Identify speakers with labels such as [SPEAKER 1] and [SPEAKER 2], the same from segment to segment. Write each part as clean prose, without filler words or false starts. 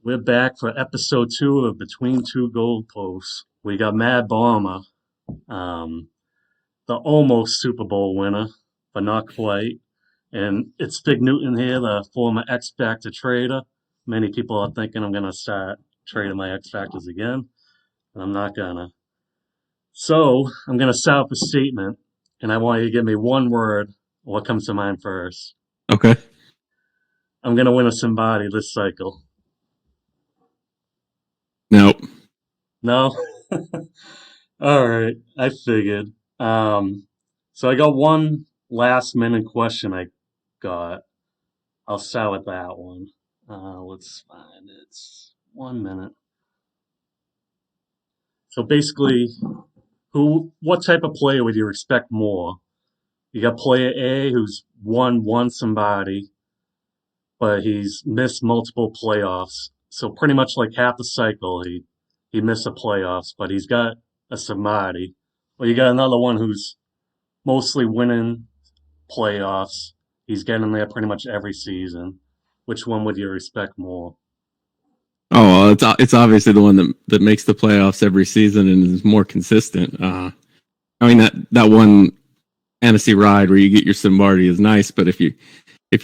[SPEAKER 1] We're back for episode 2 of Between Two Goalposts. We got Madbomber, um, the almost Super Bowl winner, but not quite. And it's Big Newton here, the former X Factor trader. Many people are thinking I'm going to start trading my X Factors again, but I'm not going to. So I'm going to start with a statement, and I want you to give me one word, what comes to mind first.
[SPEAKER 2] Okay.
[SPEAKER 1] I'm going to win a somebody this cycle.
[SPEAKER 2] Nope.
[SPEAKER 1] No? All right, I figured. So I got one last minute question I got. I'll start with that one. Let's find it. It's 1 minute. So basically, what type of player would you expect more? You got player A who's won somebody, but he's missed multiple playoffs. So pretty much like half the cycle, he missed the playoffs, but he's got a somebody. Well, you got another one who's mostly winning playoffs. He's getting there pretty much every season. Which one would you respect more?
[SPEAKER 2] Oh, well, it's obviously the one that makes the playoffs every season and is more consistent. I mean that one fantasy ride where you get your Simbardi is nice, but if you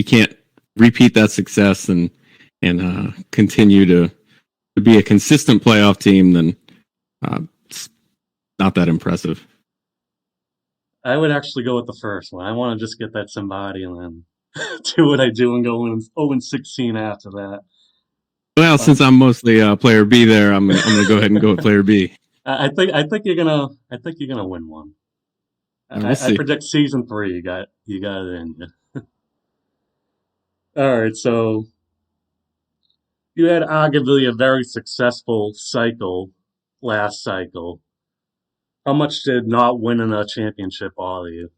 [SPEAKER 2] can't repeat that success and continue to be a consistent playoff team, then it's not that impressive.
[SPEAKER 1] I would actually go with the first one. I want to just get that somebody and then do what I do and go 0-16 after that.
[SPEAKER 2] Well,
[SPEAKER 1] But
[SPEAKER 2] since I'm mostly player B there, I'm gonna go ahead and go with player B.
[SPEAKER 1] I think you're gonna win one.
[SPEAKER 2] We'll
[SPEAKER 1] I
[SPEAKER 2] see.
[SPEAKER 1] predict season 3. You got it in you. All right, so you had arguably a very successful cycle last cycle. How much did not winning a championship bother you?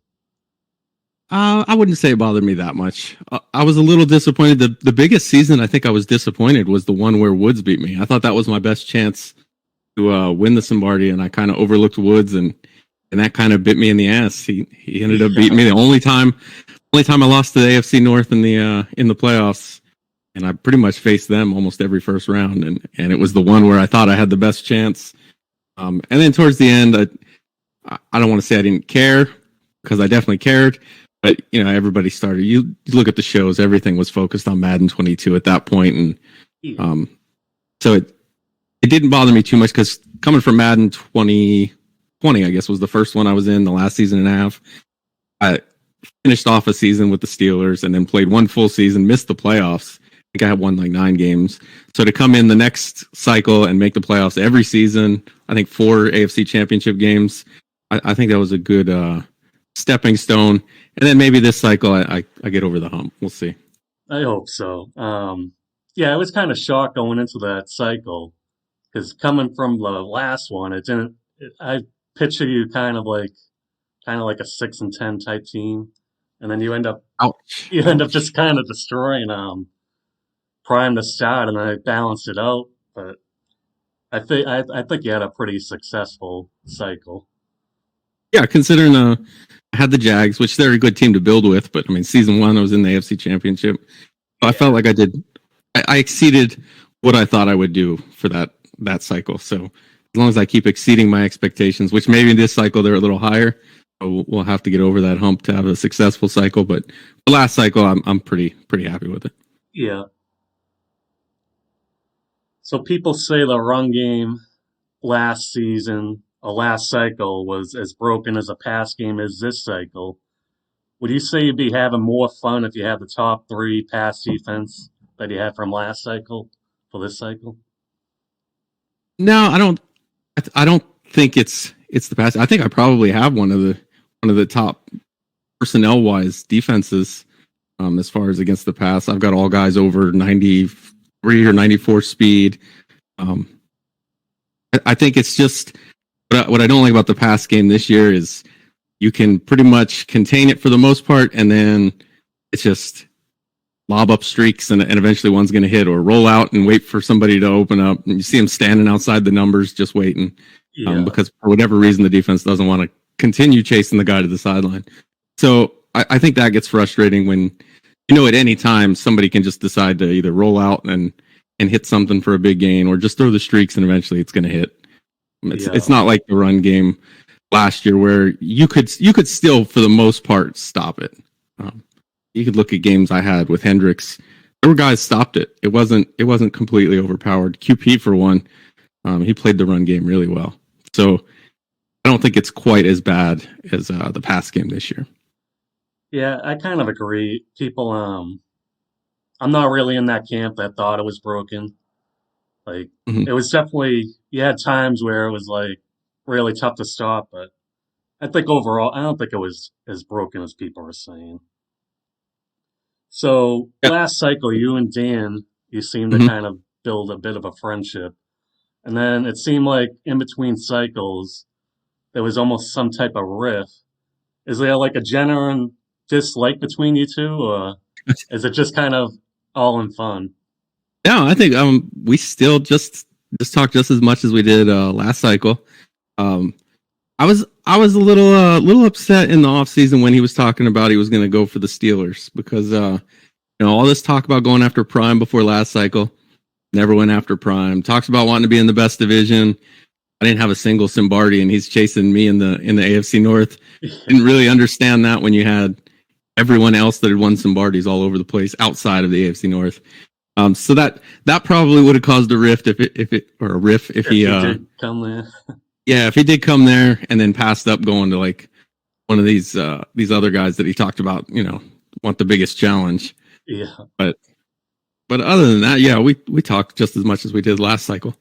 [SPEAKER 2] I wouldn't say it bothered me that much. I was a little disappointed. The biggest season I think I was disappointed was the one where Woods beat me. I thought that was my best chance to win the Simbardi, and I kind of overlooked Woods, and that kind of bit me in the ass. He ended up beating me the only time I lost to the AFC North in the playoffs, and I pretty much faced them almost every first round, and it was the one where I thought I had the best chance. And then towards the end, I don't want to say I didn't care because I definitely cared. But everybody started. You look at the shows; everything was focused on Madden 22 at that point, and
[SPEAKER 1] Yeah.
[SPEAKER 2] so it didn't bother me too much because coming from Madden 2020, I guess was the first one I was in the last season and a half. I finished off a season with the Steelers and then played one full season, missed the playoffs. I think I had won like 9 games. So to come in the next cycle and make the playoffs every season, I think 4 AFC Championship games. I think that was a good stepping stone. And then maybe this cycle I get over the hump. We'll see.
[SPEAKER 1] I hope so. Yeah, I was kind of shocked going into that cycle because coming from the last one, it didn't. I picture you kind of like a 6-10 type team, and then you end up
[SPEAKER 2] Ouch.
[SPEAKER 1] you end up just kind of destroying Prime to start, and then I balanced it out. But I think you had a pretty successful cycle.
[SPEAKER 2] Yeah, considering I had the Jags, which they're a good team to build with, but I mean, season 1 I was in the AFC Championship. So I felt like I exceeded what I thought I would do for that cycle. So as long as I keep exceeding my expectations, which maybe in this cycle they're a little higher, we'll have to get over that hump to have a successful cycle. But the last cycle, I'm pretty happy with it.
[SPEAKER 1] Yeah. So people say the run game last season, or last cycle, was as broken as a pass game as this cycle. Would you say you'd be having more fun if you had the top 3 pass defense that you had from last cycle for this cycle?
[SPEAKER 2] No, I don't. I don't think it's the pass. I think I probably have one of the top personnel wise defenses as far as against the pass. I've got all guys over 93 or 94 speed. Um, I think it's just what I don't like about the pass game this year is you can pretty much contain it for the most part, and then it's just lob up streaks, and eventually one's going to hit, or roll out and wait for somebody to open up. And you see them standing outside the numbers just waiting
[SPEAKER 1] Yeah.
[SPEAKER 2] because for whatever reason the defense doesn't want to continue chasing the guy to the sideline. So I think that gets frustrating when at any time somebody can just decide to either roll out and and hit something for a big gain, or just throw the streaks and eventually it's going to hit. It's
[SPEAKER 1] Yeah.
[SPEAKER 2] not like the run game last year where you could still for the most part stop it. Um, you could look at games I had with Hendricks. There were guys stopped it. It wasn't completely overpowered. QP for one, he played the run game really well. So I don't think it's quite as bad as the pass game this year.
[SPEAKER 1] Yeah, I kind of agree. People, I'm not really in that camp that thought it was broken. Like,
[SPEAKER 2] Mm-hmm.
[SPEAKER 1] it was definitely, you had times where it was like really tough to stop, but I think overall, I don't think it was as broken as people were saying. So
[SPEAKER 2] Yeah.
[SPEAKER 1] last cycle, you and Dan, you seemed to
[SPEAKER 2] Mm-hmm.
[SPEAKER 1] kind of build a bit of a friendship. And then it seemed like in between cycles, there was almost some type of riff. Is there like a genuine dislike between you two, or is it just kind of all in fun?
[SPEAKER 2] No, I think we still just talk just as much as we did last cycle. Um, I was a little upset in the off season when he was talking about he was going to go for the Steelers because all this talk about going after Prime before last cycle, never went after Prime. Talks about wanting to be in the best division. I didn't have a single Simbardi, and he's chasing me in the AFC North. Didn't really understand that when you had everyone else that had won Simbardis all over the place outside of the AFC North. So that probably would have caused a rift if it or a riff if
[SPEAKER 1] If
[SPEAKER 2] he
[SPEAKER 1] he did come there.
[SPEAKER 2] yeah, if he did come there and then passed up going to like one of these other guys that he talked about, want the biggest challenge.
[SPEAKER 1] Yeah.
[SPEAKER 2] But other than that, yeah, we talked just as much as we did last cycle.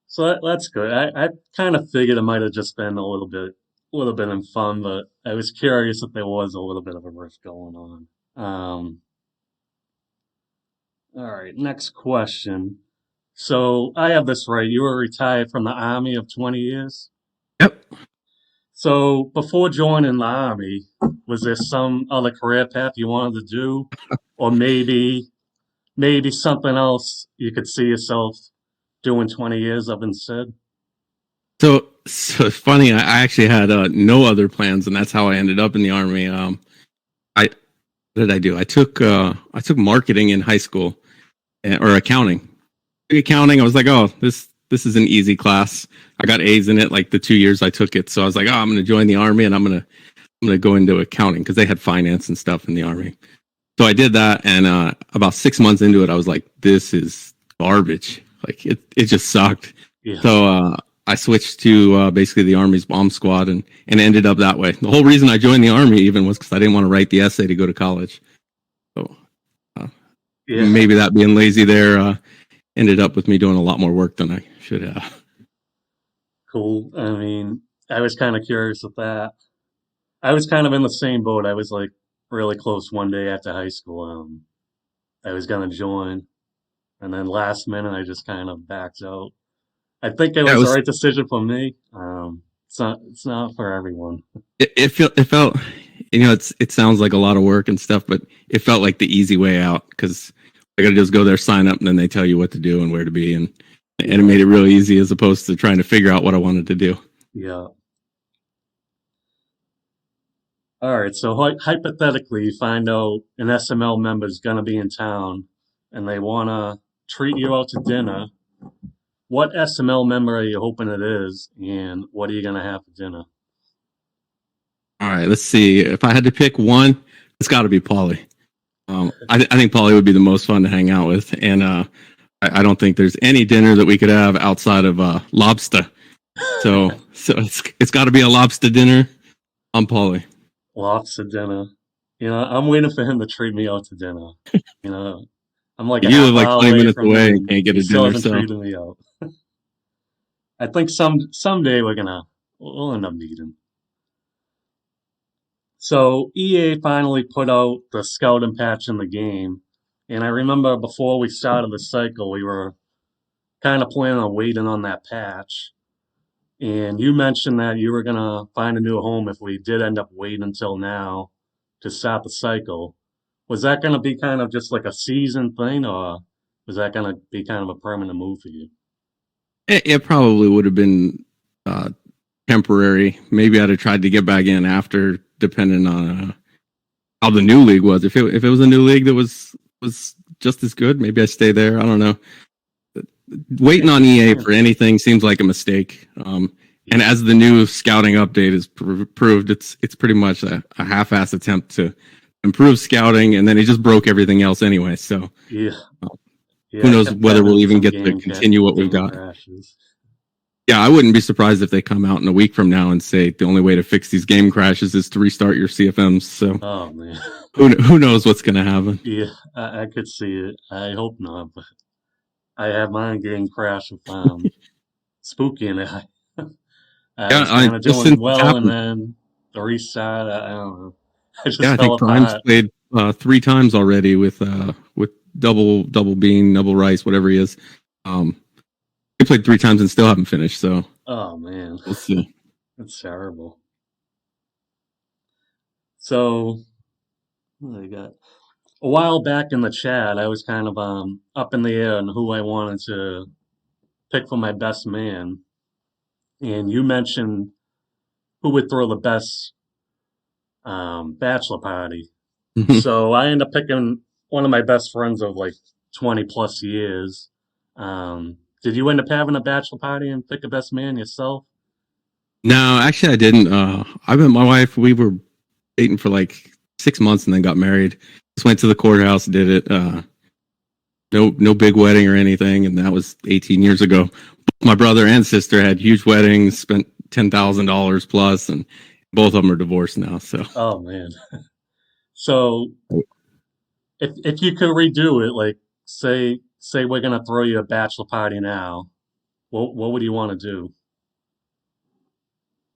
[SPEAKER 1] So that's good. I kind of figured it might have just been a little bit in fun, but I was curious if there was a little bit of a rift going on. All right, next question. So I have this right. You were retired from the Army of 20 years.
[SPEAKER 2] Yep.
[SPEAKER 1] So before joining the Army, was there some other career path you wanted to do? Or maybe something else you could see yourself doing 20 years of instead?
[SPEAKER 2] So it's funny. I actually had no other plans, and that's how I ended up in the army. I what did I do? I took marketing in high school or accounting. Accounting. I was like, oh, this is an easy class. I got A's in it like the 2 years I took it. So I was like, oh, I'm going to join the army and I'm gonna go into accounting because they had finance and stuff in the army. So I did that, and about 6 months into it, I was like, this is garbage. Like it just sucked.
[SPEAKER 1] Yeah,
[SPEAKER 2] So I switched to basically the Army's bomb squad and ended up that way. The whole reason I joined the Army even was because I didn't want to write the essay to go to college. So uh,
[SPEAKER 1] yeah,
[SPEAKER 2] maybe that being lazy there ended up with me doing a lot more work than I should have.
[SPEAKER 1] cool. I mean, I was kind of curious with that. I was kind of in the same boat. I was like really close one day after high school. I was gonna join, and then last minute I just kind of backed out. I think it
[SPEAKER 2] Yeah, it
[SPEAKER 1] was the
[SPEAKER 2] was.
[SPEAKER 1] right decision for me. It's not for everyone.
[SPEAKER 2] It felt. It sounds like a lot of work and stuff, but it felt like the easy way out because I got to just go there, sign up, and then they tell you what to do and where to be, and it
[SPEAKER 1] Yeah,
[SPEAKER 2] made it real easy as opposed to trying to figure out what I wanted to do.
[SPEAKER 1] yeah. All right. So hypothetically, you find out an SML member is gonna be in town, and they wanna treat you out to dinner. What SML member are you hoping it is, and what are you gonna have for dinner?
[SPEAKER 2] All right, let's see. If I had to pick one, it's got to be Paulie. I think Paulie would be the most fun to hang out with, and I don't think there's any dinner that we could have outside of lobster. So it's got to be a lobster dinner on Paulie.
[SPEAKER 1] Lobster dinner. I'm waiting for him to treat me out to dinner. You know, I'm like a
[SPEAKER 2] You live
[SPEAKER 1] half
[SPEAKER 2] like
[SPEAKER 1] hour
[SPEAKER 2] 20
[SPEAKER 1] away
[SPEAKER 2] minutes
[SPEAKER 1] from him,
[SPEAKER 2] away and
[SPEAKER 1] and
[SPEAKER 2] can't get
[SPEAKER 1] he
[SPEAKER 2] a
[SPEAKER 1] still
[SPEAKER 2] dinner,
[SPEAKER 1] hasn't
[SPEAKER 2] so
[SPEAKER 1] treated me out. I think someday we'll end up meeting. So EA finally put out the scouting patch in the game, and I remember before we started the cycle, we were kind of planning on waiting on that patch. And you mentioned that you were gonna find a new home if we did end up waiting until now to start the cycle. Was that gonna be kind of just like a season thing, or was that gonna be kind of a permanent move for you?
[SPEAKER 2] it probably would have been uh, temporary. Maybe I'd have tried to get back in after, depending on how the new league was. If it was a new league that was just as good, maybe I stay there. I don't know. Waiting on EA
[SPEAKER 1] Yeah.
[SPEAKER 2] for anything seems like a mistake. And as the new scouting update has proved, it's pretty much a half-ass attempt to improve scouting, and then it just broke everything else anyway. So
[SPEAKER 1] Yeah.
[SPEAKER 2] uh, who
[SPEAKER 1] Yeah, I
[SPEAKER 2] knows
[SPEAKER 1] kept
[SPEAKER 2] whether we'll
[SPEAKER 1] having
[SPEAKER 2] even
[SPEAKER 1] some
[SPEAKER 2] get to continue what we've
[SPEAKER 1] game
[SPEAKER 2] got.
[SPEAKER 1] crashes.
[SPEAKER 2] Yeah, I wouldn't be surprised if they come out in a week from now and say the only way to fix these game crashes is to restart your CFMs. So
[SPEAKER 1] Oh man.
[SPEAKER 2] who knows what's going to happen?
[SPEAKER 1] Yeah, I could see it. I hope not, but I had mine getting crashed with Spooky, and I
[SPEAKER 2] Yeah,
[SPEAKER 1] was kind of
[SPEAKER 2] just
[SPEAKER 1] doing
[SPEAKER 2] since it's
[SPEAKER 1] well, and
[SPEAKER 2] happened.
[SPEAKER 1] then the restart, I don't know, I
[SPEAKER 2] Yeah,
[SPEAKER 1] just
[SPEAKER 2] I
[SPEAKER 1] fell
[SPEAKER 2] think Prime's
[SPEAKER 1] apart.
[SPEAKER 2] played 3 times already with double bean, double rice, whatever he is. Um, he played 3 times and still haven't finished. So
[SPEAKER 1] Oh man,
[SPEAKER 2] we'll see.
[SPEAKER 1] that's terrible. So what I got a while back in the chat, I was kind of up in the air on who I wanted to pick for my best man, and you mentioned who would throw the best bachelor party. So I ended up picking one of my best friends of like 20 plus years. Did you end up having a bachelor party and pick a best man yourself?
[SPEAKER 2] No, actually, I didn't. I met my wife. We were dating for like 6 months and then got married. Just went to the courthouse, did it. No big wedding or anything, and that was 18 years ago. My brother and sister had huge weddings, spent $10,000 plus, and both of them are divorced now. So
[SPEAKER 1] Oh man. So if you could redo it, like say we're gonna throw you a bachelor party now, what would you want to do?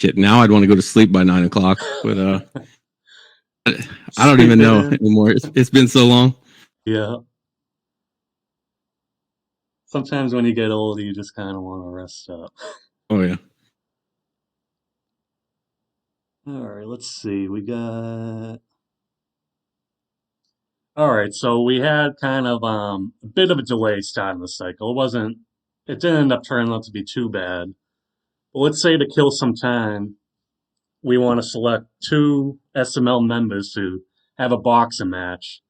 [SPEAKER 2] shit, now I'd want to go to sleep by 9 o'clock, but I don't
[SPEAKER 1] Sleep
[SPEAKER 2] even
[SPEAKER 1] it
[SPEAKER 2] know
[SPEAKER 1] in?
[SPEAKER 2] anymore. It's been so long.
[SPEAKER 1] Yeah. Sometimes when you get older, you just kind of want to rest up.
[SPEAKER 2] Oh yeah.
[SPEAKER 1] All right, let's see. We got. All right, so we had kind of a bit of a delay starting the cycle. It didn't end up turning out to be too bad. But let's say to kill some time, we want to select two SML members to have a boxing match.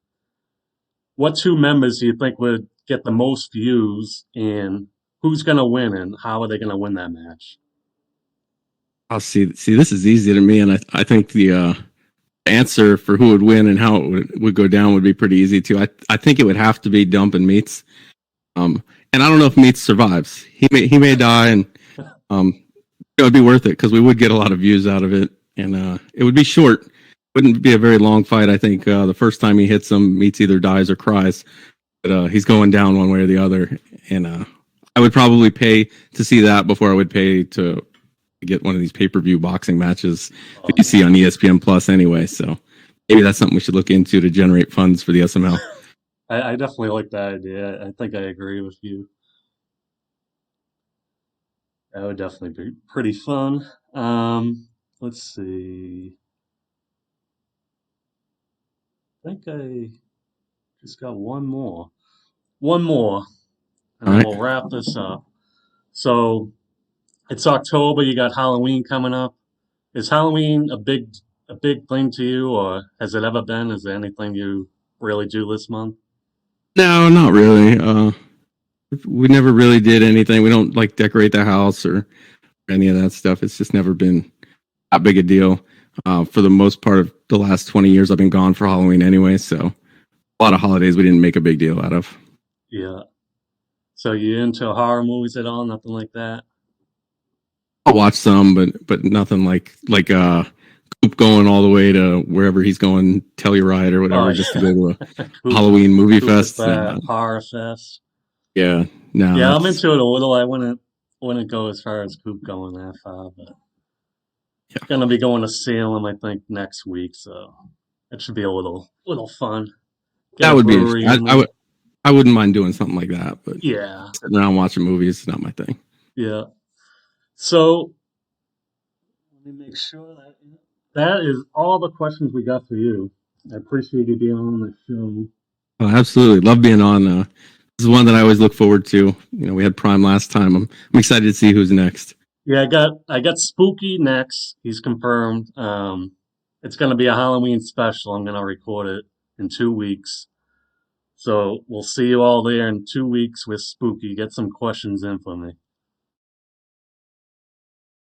[SPEAKER 1] What two members do you think would get the most views, and who's going to win, and how are they going to win that match?
[SPEAKER 2] I'll see. See, this is easy to me, and I think the answer for who would win and how it would go down would be pretty easy too. I think it would have to be Dump and Meats. And I don't know if Meats survives. He may die, and um, it would be worth it because we would get a lot of views out of it, and it would be short. Wouldn't be a very long fight. I think the first time he hits him, Meats either dies or cries, but he's going down one way or the other. And I would probably pay to see that before I would pay to get one of these pay-per-view boxing matches that you
[SPEAKER 1] Oh,
[SPEAKER 2] see on ESPN Plus anyway. So maybe that's something we should look into to generate funds for the SML.
[SPEAKER 1] I definitely like that idea. I think I agree with you. That would definitely be pretty fun. Let's see. I think I just got one more. One more, and
[SPEAKER 2] All
[SPEAKER 1] then
[SPEAKER 2] right.
[SPEAKER 1] we'll wrap this up. So it's October. You got Halloween coming up. Is Halloween a big thing to you, or has it ever been? Is there anything you really do this month?
[SPEAKER 2] No, not really. We never really did anything. We don't like decorate the house or any of that stuff. It's just never been that big a deal. For the most part of the last 20 years, I've been gone for Halloween anyway. So a lot of holidays we didn't make a big deal out of.
[SPEAKER 1] Yeah. So you into horror movies at all? Nothing like that?
[SPEAKER 2] I'll watch some, but nothing like Coop going all the way to wherever he's going, Telluride or
[SPEAKER 1] Oh
[SPEAKER 2] whatever, just to go to
[SPEAKER 1] yeah.
[SPEAKER 2] a
[SPEAKER 1] Coop
[SPEAKER 2] Halloween movie
[SPEAKER 1] Coop at
[SPEAKER 2] fest.
[SPEAKER 1] the horror fest.
[SPEAKER 2] Yeah, no,
[SPEAKER 1] Yeah, I'm
[SPEAKER 2] that's
[SPEAKER 1] into it a little. I wouldn't go as far as Coop going that far, but
[SPEAKER 2] yeah,
[SPEAKER 1] gonna be going to Salem, I think, next week, so it should be a little fun. Get
[SPEAKER 2] that
[SPEAKER 1] a
[SPEAKER 2] would be interesting.
[SPEAKER 1] brewery in there.
[SPEAKER 2] I wouldn't mind doing something like that, but
[SPEAKER 1] Yeah,
[SPEAKER 2] sitting around watching movies is not my thing.
[SPEAKER 1] yeah. So let me make sure that is all the questions we got for you. I appreciate you being on the show.
[SPEAKER 2] Oh, absolutely, love being on. This is one that I always look forward to. We had Prime last time. I'm excited to see who's next.
[SPEAKER 1] Yeah, I got Spooky next. He's confirmed. It's gonna be a Halloween special. I'm gonna record it in 2 weeks. So we'll see you all there in 2 weeks with Spooky. Get some questions in for me.